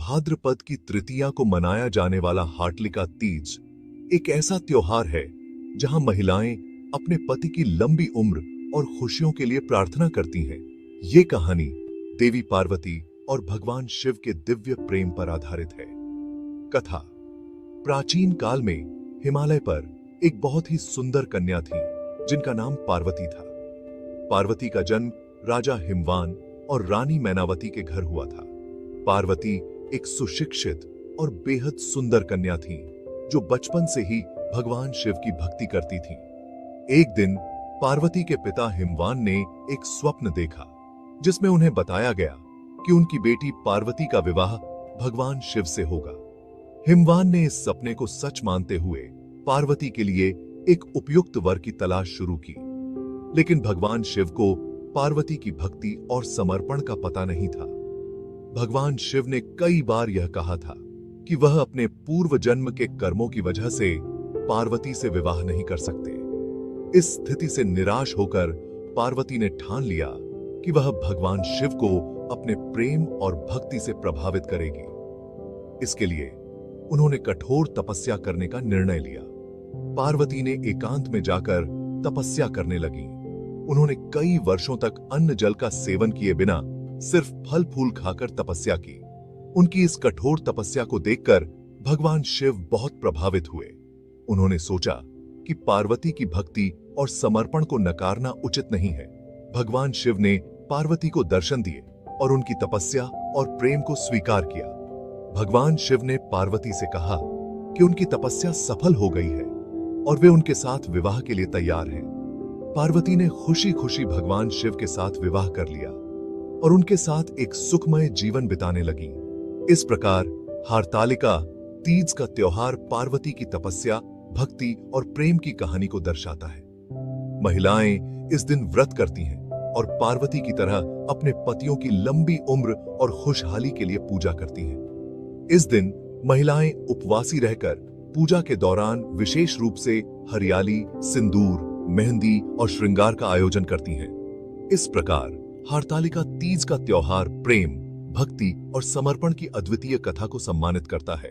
भाद्रपद की तृतीया को मनाया जाने वाला हार्तालिका तीज एक ऐसा त्योहार है जहां महिलाएं अपने पति की लंबी उम्र और खुशियों के लिए प्रार्थना करती हैं। ये कहानी देवी पार्वती और भगवान शिव के दिव्य प्रेम पर आधारित है। कथा। प्राचीन काल में हिमालय पर एक बहुत ही सुंदर कन्या थी जिनका नाम पार्वती था। पार्वती का जन्म राजा हिमवान और रानी मैनावती के घर हुआ था। पार्वती एक सुशिक्षित और बेहद सुंदर कन्या थी जो बचपन से ही भगवान शिव की भक्ति करती थी। एक दिन पार्वती के पिता हिमवान ने एक स्वप्न देखा जिसमें उन्हें बताया गया कि उनकी बेटी पार्वती का विवाह भगवान शिव से होगा। हिमवान ने इस सपने को सच मानते हुए पार्वती के लिए एक उपयुक्त वर की तलाश शुरू की, लेकिन भगवान शिव को पार्वती की भक्ति और समर्पण का पता नहीं था। भगवान शिव ने कई बार यह कहा था कि वह अपने पूर्व जन्म के कर्मों की वजह से पार्वती से विवाह नहीं कर सकते। इस स्थिति से निराश होकर पार्वती ने ठान लिया कि वह भगवान शिव को अपने प्रेम और भक्ति से प्रभावित करेगी। इसके लिए उन्होंने कठोर तपस्या करने का निर्णय लिया। पार्वती ने एकांत में जाकर तपस्या करने लगी। उन्होंने कई वर्षों तक अन्न जल का सेवन किए बिना सिर्फ फल फूल खाकर तपस्या की। उनकी इस कठोर तपस्या को देखकर भगवान शिव बहुत प्रभावित हुए। उन्होंने सोचा कि पार्वती की भक्ति और समर्पण को नकारना उचित नहीं है। भगवान शिव ने पार्वती को दर्शन दिए और उनकी तपस्या और प्रेम को स्वीकार किया। भगवान शिव ने पार्वती से कहा कि उनकी तपस्या सफल हो गई है और वे उनके साथ विवाह के लिए तैयार हैं। पार्वती ने खुशी खुशी भगवान शिव के साथ विवाह कर लिया और उनके साथ एक सुखमय जीवन बिताने लगी। इस प्रकार हार्तालिका तीज का त्योहार पार्वती की तपस्या, भक्ति और प्रेम की कहानी को दर्शाता है। महिलाएं इस दिन व्रत करती हैं और पार्वती की तरह अपने पतियों की लंबी उम्र और खुशहाली के लिए पूजा करती हैं। इस दिन महिलाएं उपवासी रहकर पूजा के दौरान विशेष रूप से हरियाली, सिंदूर, मेहंदी और श्रृंगार का आयोजन करती हैं। इस प्रकार हार्तालिका तीज का त्योहार प्रेम, भक्ति और समर्पण की अद्वितीय कथा को सम्मानित करता है।